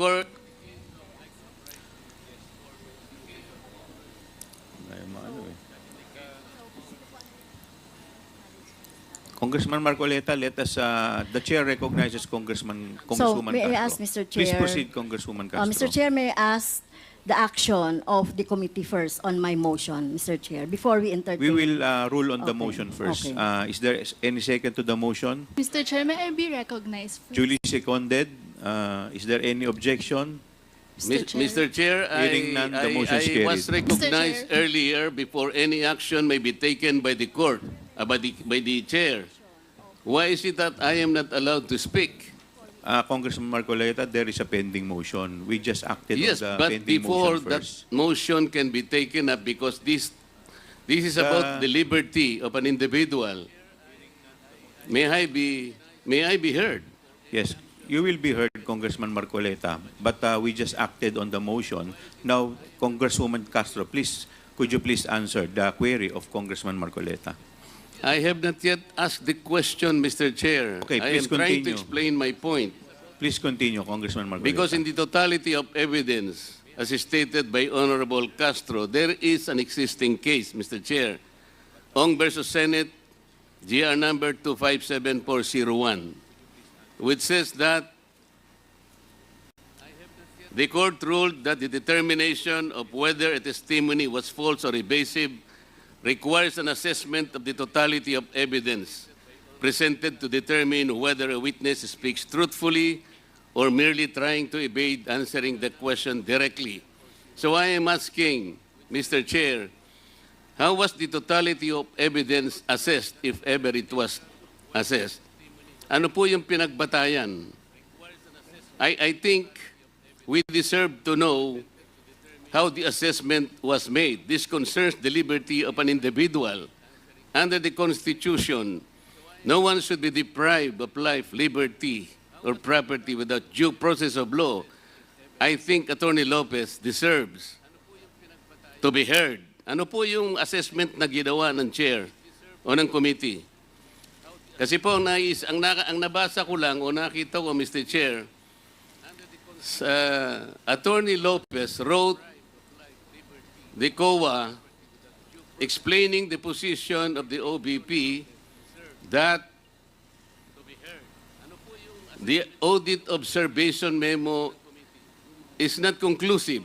for Congressman Marcoleta, let us, the chair recognizes Congresswoman may I Castro. ask, Mr. Please Chair? proceed, Congresswoman Castro. Mr. Chair, may I ask the action of the committee first on my motion, Mr. Chair, before we entertain? We will rule on the Okay, motion first. okay. Is there any second to the motion? Mr. Chair, may I be recognized first? Duly seconded. Is there any objection? Mr. Chair, Hearing none, the motion is I was carried. recognized Mr. Chair. earlier before any action may be taken by the court, by the chair. Why is it that I am not allowed to speak? Congressman Marcoleta, there is a pending motion. We just acted Yes, on the but pending before motion that first. motion can be taken up, because this is about the liberty of an individual. May I be heard? Yes, you will be heard, Congressman Marcoleta, but we just acted on the motion. Now, Congresswoman Castro, please, could you please answer the query of Congressman Marcoleta? I have not yet asked the question, Mr. Chair. Okay, I am please trying to continue. explain my point. Please continue, Congressman Marcoleta. Because in the totality of evidence, as stated by Honorable Castro, there is an existing case, Mr. Chair. Ong versus Senate, GR number 257401, which says that the court ruled that the determination of whether a testimony was false or evasive requires an assessment of the totality of evidence presented to determine whether a witness speaks truthfully or merely trying to evade answering the question directly. So I am asking, Mr. Chair, how was the totality of evidence assessed, if ever it was assessed? Ano po yung pinagbatayan? I think we deserve to know how the assessment was made. This concerns the liberty of an individual. Under the Constitution, no one should be deprived of life, liberty, or property without due process of law. I think Attorney Lopez deserves to be heard. Ano po yung assessment na ginawa ng chair o ng committee? Kasi po, ang nabasa ko lang o nakita ko, Mr. Chair, Attorney Lopez wrote the COA explaining the position of the OBP that the audit observation memo is not conclusive,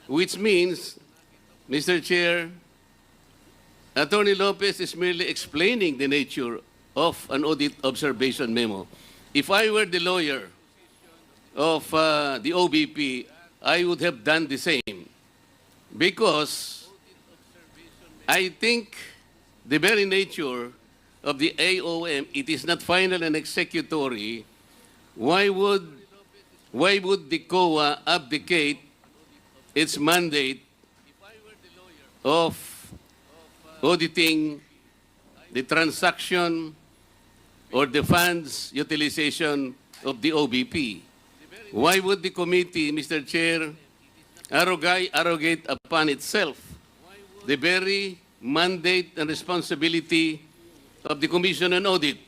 which means, Mr. Chair, Attorney Lopez is merely explaining the nature of an audit observation memo. If I were the lawyer of the OBP, I would have done the same. Because I think the very nature of the AOM, it is not final and executory. Why would the COA abdicate its mandate of auditing the transaction or the funds utilization of the OBP? Why would the committee, Mr. Chair, arrogate upon itself the very mandate and responsibility of the Commission on Audit?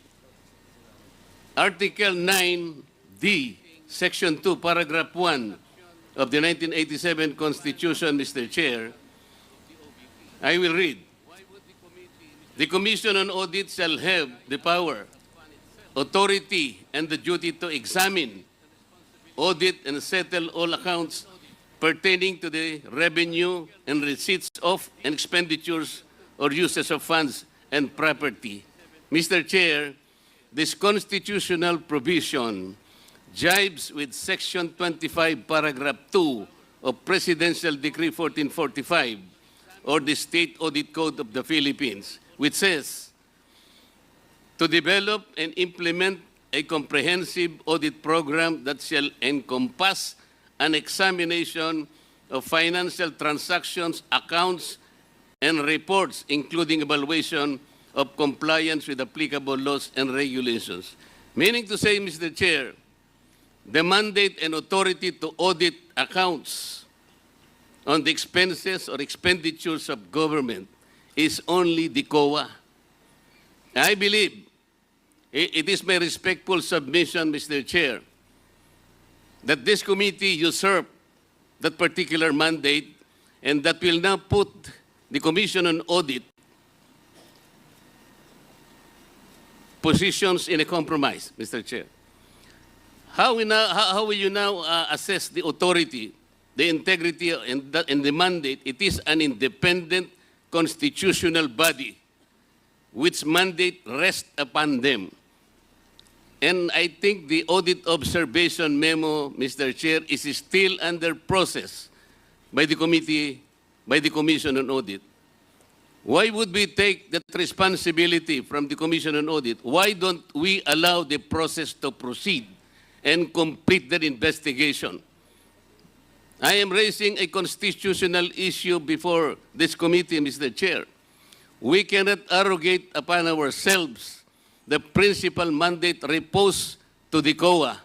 Article 9D, Section 2, Paragraph 1 of the 1987 Constitution, Mr. Chair, I will read. The Commission on Audit shall have the power, authority, and the duty to examine, audit, and settle all accounts pertaining to the revenue and receipts of and expenditures or uses of funds and property. Mr. Chair, this constitutional provision jibes with Section 25, Paragraph 2 of Presidential Decree 1445 or the State Audit Code of the Philippines, which says, to develop and implement a comprehensive audit program that shall encompass an examination of financial transactions, accounts, and reports, including evaluation of compliance with applicable laws and regulations. Meaning to say, Mr. Chair, the mandate and authority to audit accounts on the expenses or expenditures of government is only the COA. I believe it is my respectful submission, Mr. Chair, that this committee usurped that particular mandate and that will now put the Commission on Audit positions in a compromise, Mr. Chair. How will you now assess the authority, the integrity, and the mandate? It is an independent constitutional body which mandate rests upon them. And I think the audit observation memo, Mr. Chair, is still under process by the committee, by the Commission on Audit. Why would we take that responsibility from the Commission on Audit? Why don't we allow the process to proceed and complete their investigation? I am raising a constitutional issue before this committee, Mr. Chair. We cannot arrogate upon ourselves the principal mandate reposed to the COA.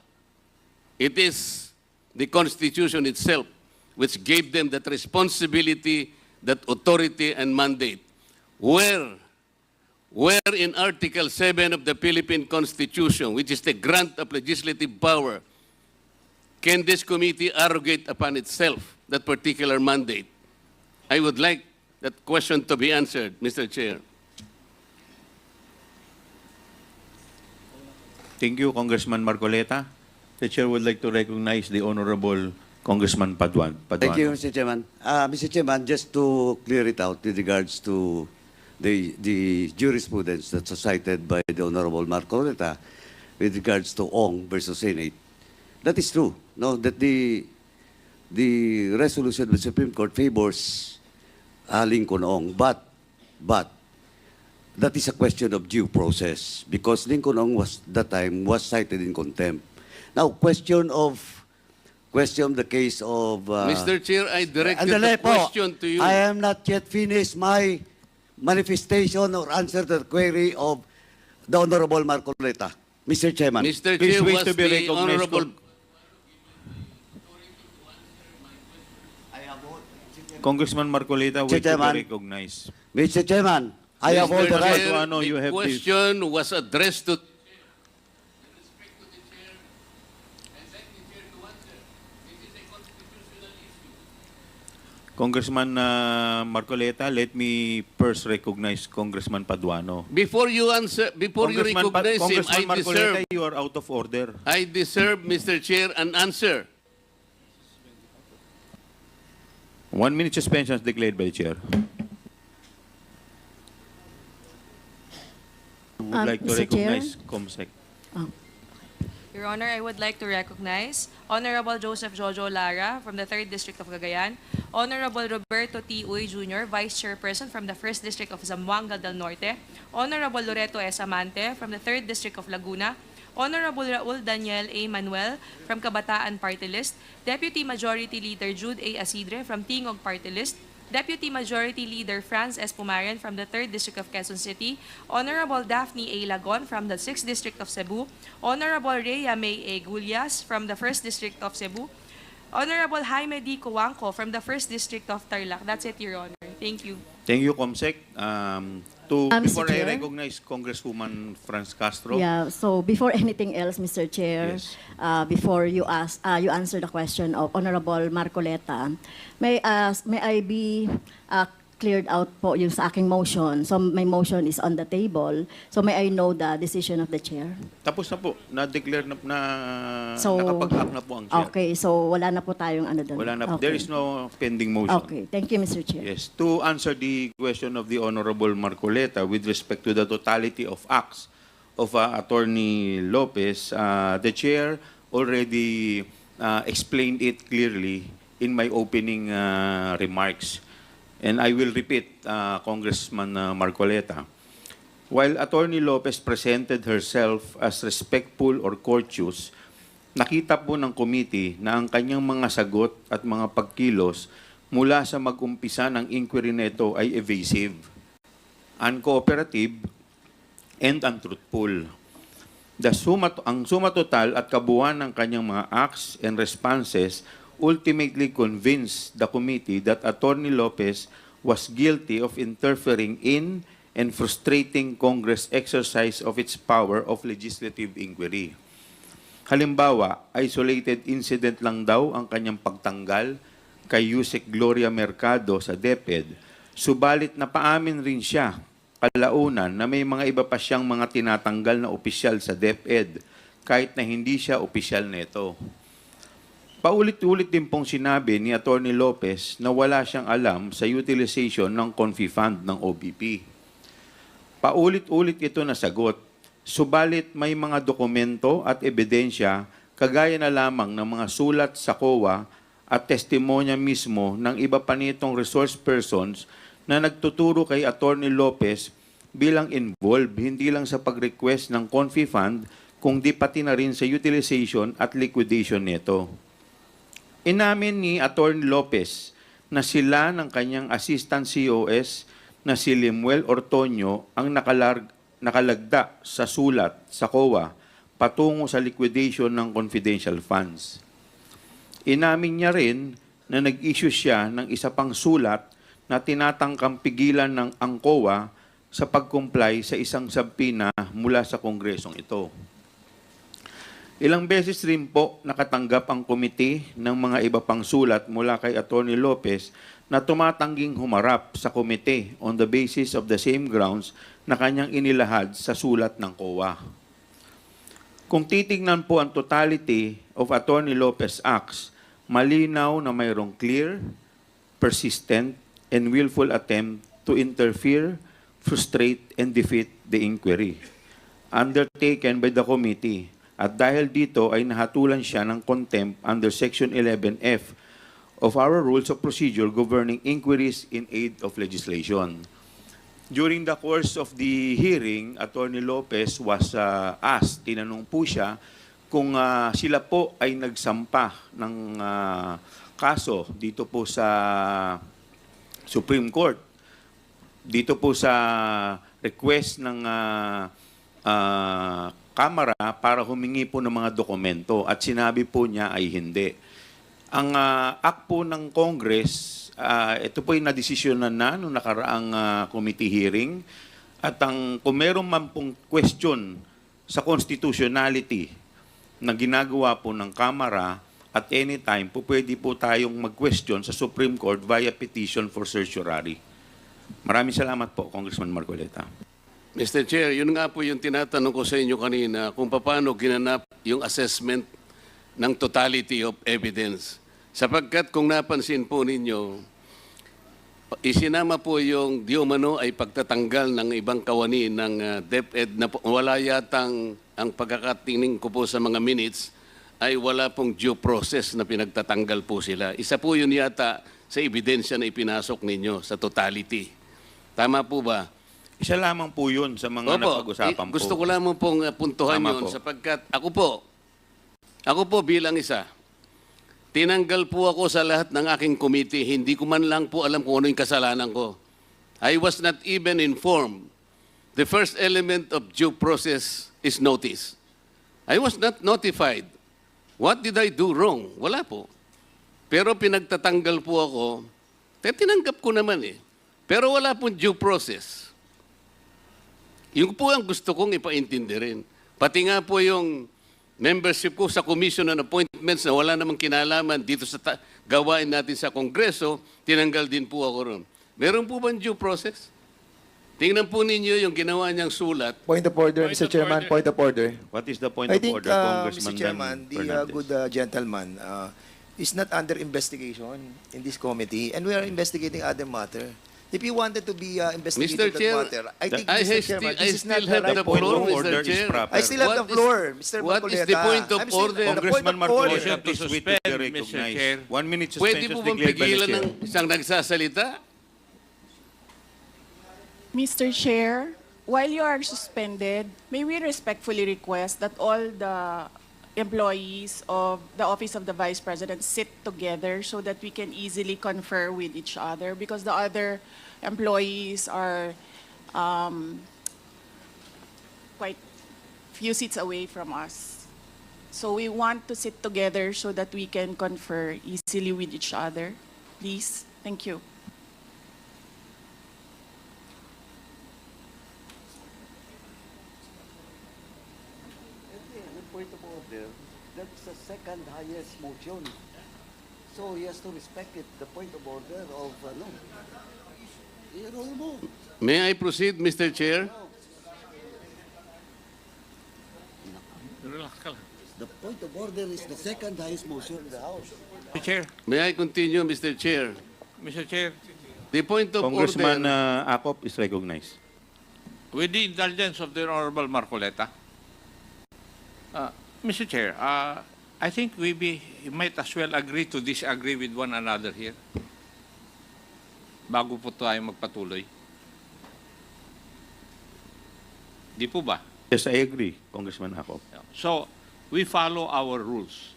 It is the Constitution itself which gave them that responsibility, that authority and mandate. Where in Article 7 of the Philippine Constitution, which is the grant of legislative power, can this committee arrogate upon itself that particular mandate? I would like that question to be answered, Mr. Chair. Thank you, Congressman Marcoleta. The Chair would like to recognize the Honorable Congressman Paduano. Thank you, Mr. Chairman. Mr. Chairman, just to clear it out with regards to the jurisprudence that's cited by the Honorable Marcoleta with regards to Ong versus Senate, that is true. No, that the resolution of the Supreme Court favors Lincoln Ong, but that is a question of due process because Lincoln Ong that time was cited in contempt. Now, question the case of Mr. Chair, I directed Andale the po, question to you. I am not yet finished my manifestation or answer to the query of the Honorable Marcoleta. Mr. Chairman. Mr. Please Chair, wait was to be the recognized. Honorable... Congressman Marcoleta, wait to Chairman. be recognized. Mr. Chairman, I have all Mr. the right. Chair, Paduano, you the have this. question was addressed to... Congressman Marcoleta, let me first recognize Congressman Paduano. Before you answer, before you recognize him, Congressman Marcoleta, you are out of order. I deserve, Mr. Chair, an answer. 1 minute suspension is declared by the Chair. I would like to Mr. Chair? recognize COMSEC. Your Honor, I would like to recognize Honorable Joseph Jojo Lara from the 3rd District of Cagayan, Honorable Roberto T. Uy Jr., Vice Chairperson from the 1st District of Zamboanga del Norte, Honorable Loreto S. Amante from the 3rd District of Laguna, Honorable Raul Daniel A. Manuel from Kabataan Party List, Deputy Majority Leader Jude A. Asidre from Tingog Party List, Deputy Majority Leader Franz S. Pumaren from the 3rd District of Quezon City, Honorable Daphne A. Lagon from the 6th District of Cebu, Honorable Rhea May A. Gullias from the 1st District of Cebu, Honorable Jaime D. Coanco from the 1st District of Tarlac. That's it, Your Honor. Thank you. Thank you, COMSEC. Before Mr. I Chair? recognize Congresswoman Franz Castro. Yeah, so before anything else, Mr. Chair, Yes. before you answer the question of Honorable Marcoleta, may I be cleared out po yung sa aking motion. So my motion is on the table. So may I know the decision of the Chair? Tapos na po. Na-declare na So, nakapag-act na po ang Chair. Okay, so wala na po tayong ano doon. Wala na. Okay. There is no pending motion. Okay, thank you, Mr. Chair. Yes. To answer the question of the Honorable Marcoleta with respect to the totality of acts of Attorney Lopez, the Chair already explained it clearly in my opening remarks. And I will repeat, Congressman Marcoleta. While Attorney Lopez presented herself as respectful or courteous, nakita po ng committee na ang kanyang mga sagot at mga pagkilos mula sa mag-umpisa ng inquiry nito ay evasive, uncooperative, and untruthful. Ang suma total at kabuuan ng kanyang mga acts and responses ultimately convinced the committee that Attorney Lopez was guilty of interfering in and frustrating Congress' exercise of its power of legislative inquiry. Halimbawa, isolated incident lang daw ang kanyang pagtanggal kay Yusek Gloria Mercado sa DepEd, subalit napaamin rin siya kalaunan na may mga iba pa siyang mga tinatanggal na opisyal sa DepEd kahit na hindi siya opisyal neto. Paulit-ulit din pong sinabi ni Atty. Lopez na wala siyang alam sa utilization ng Confi Fund ng OBP. Paulit-ulit ito na sagot, subalit may mga dokumento at ebidensya kagaya na lamang ng mga sulat sa COA at testimonya mismo ng iba pa nitong resource persons na nagtuturo kay Atty. Lopez bilang involved hindi lang sa pag-request ng Confi Fund kundi pati na rin sa utilization at liquidation nito. Inamin ni Atty. Lopez na sila ng kanyang assistant COS na si Limuel Ortoño ang nakalagda sa sulat sa COA patungo sa liquidation ng confidential funds. Inamin niya rin na nag-issue siya ng isa pang sulat na tinatangkang pigilan ng ang COA sa pag-comply sa isang subpoena mula sa Kongresong ito. Ilang beses rin po nakatanggap ang komite ng mga iba pang sulat mula kay Atty. Lopez na tumatangging humarap sa komite on the basis of the same grounds na kanyang inilahad sa sulat ng COA. Kung titignan po ang totality of Atty. Lopez acts, malinaw na mayroong clear, persistent, and willful attempt to interfere, frustrate, and defeat the inquiry undertaken by the committee. At dahil dito ay nahatulan siya ng contempt under Section 11F of our Rules of Procedure governing inquiries in aid of legislation. During the course of the hearing, Atty. Lopez was asked, tinanong po siya, kung sila po ay nagsampa ng kaso dito po sa Supreme Court, dito po sa request ng Kamara para humingi po ng mga dokumento at sinabi po niya ay hindi. Ang act po ng Congress, ito po ay nadesisyonan na noong nakaraang committee hearing at kung meron man pong question sa constitutionality na ginagawa po ng Kamara at any time po pwede po tayong mag-question sa Supreme Court via petition for certiorari. Maraming salamat po, Congressman Marcoleta. Mr. Chair, yun nga po yung tinatanong ko sa inyo kanina kung paano ginanap yung assessment ng totality of evidence. Sapagkat kung napansin po ninyo, isinama po yung di umano ay pagtatanggal ng ibang kawani ng DepEd na wala yatang ang pagkakatingin ko po sa mga minutes ay wala pong due process na pinagtatanggal po sila. Isa po yun yata sa ebidensya na ipinasok ninyo sa totality. Tama po ba? Isa lamang po yun sa mga napag-usapan po. Gusto ko lamang pong puntuhan yun sapagkat ako po bilang isa, tinanggal po ako sa lahat ng aking committee. Hindi ko man lang po alam kung ano yung kasalanan ko. I was not even informed. The first element of due process is notice. I was not notified. What did I do wrong? Wala po. Pero pinagtatanggal po ako, tinanggap ko naman eh. Pero wala pong due process. Yung po ang gusto kong ipaintindi rin. Pati nga po yung membership ko sa Commission on Appointments na wala namang kinalaman dito sa gawain natin sa Kongreso, tinanggal din po ako ron. Meron po bang due process? Tingnan po ninyo yung ginawa niyang sulat. Point of order, Mr. Chairman. Point of order. What is the point I of think, order, Congressman Mr. Chairman, the Fernandez? good gentleman is not under investigation in this committee, and we are investigating other matter. If you wanted to be investigating Mr. Chair, that matter, I think, I Mr. Chairman, this is not still the have right the point floor, of order Mr. is Chair. proper. I still have the floor, Mr. What is the point of I'm still- order? the point Congressman of order. Marcoleta, please wait to be recognized. 1 minute Pwede suspension po is bang declared by the pigilan chair. ng isang nagsasalita? Mr. Chair, while you are suspended, may we respectfully request that all the employees of the Office of the Vice President sit together so that we can easily confer with each other because the other employees are quite few seats away from us. So we want to sit together so that we can confer easily with each other. Please, thank you. Point of order. is the second highest motion. So he has to respect it, the point of order of, no. May I proceed, Mr. Chair? The point of order is the second highest motion in the House. Mr. Chair, May I continue, Mr. Chair? Mr. Chair, The point of Congressman order... Acop is recognized. with the indulgence of the Honorable Marcoleta, Mr. Chair, I think we might as well agree to disagree with one another here bago po tayo magpatuloy. Di po ba? Yes, I agree, Congressman Acop. So, we follow our rules.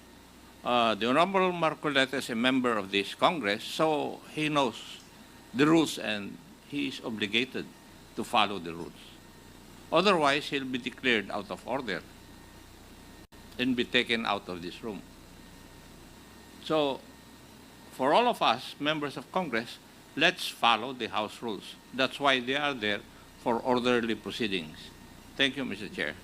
The Honorable Marcoleta is a member of this Congress, so he knows the rules and he is obligated to follow the rules. Otherwise, he'll be declared out of order and be taken out of this room. So, for all of us, members of Congress, let's follow the House rules. That's why they are there, for orderly proceedings. Thank you, Mr. Chair.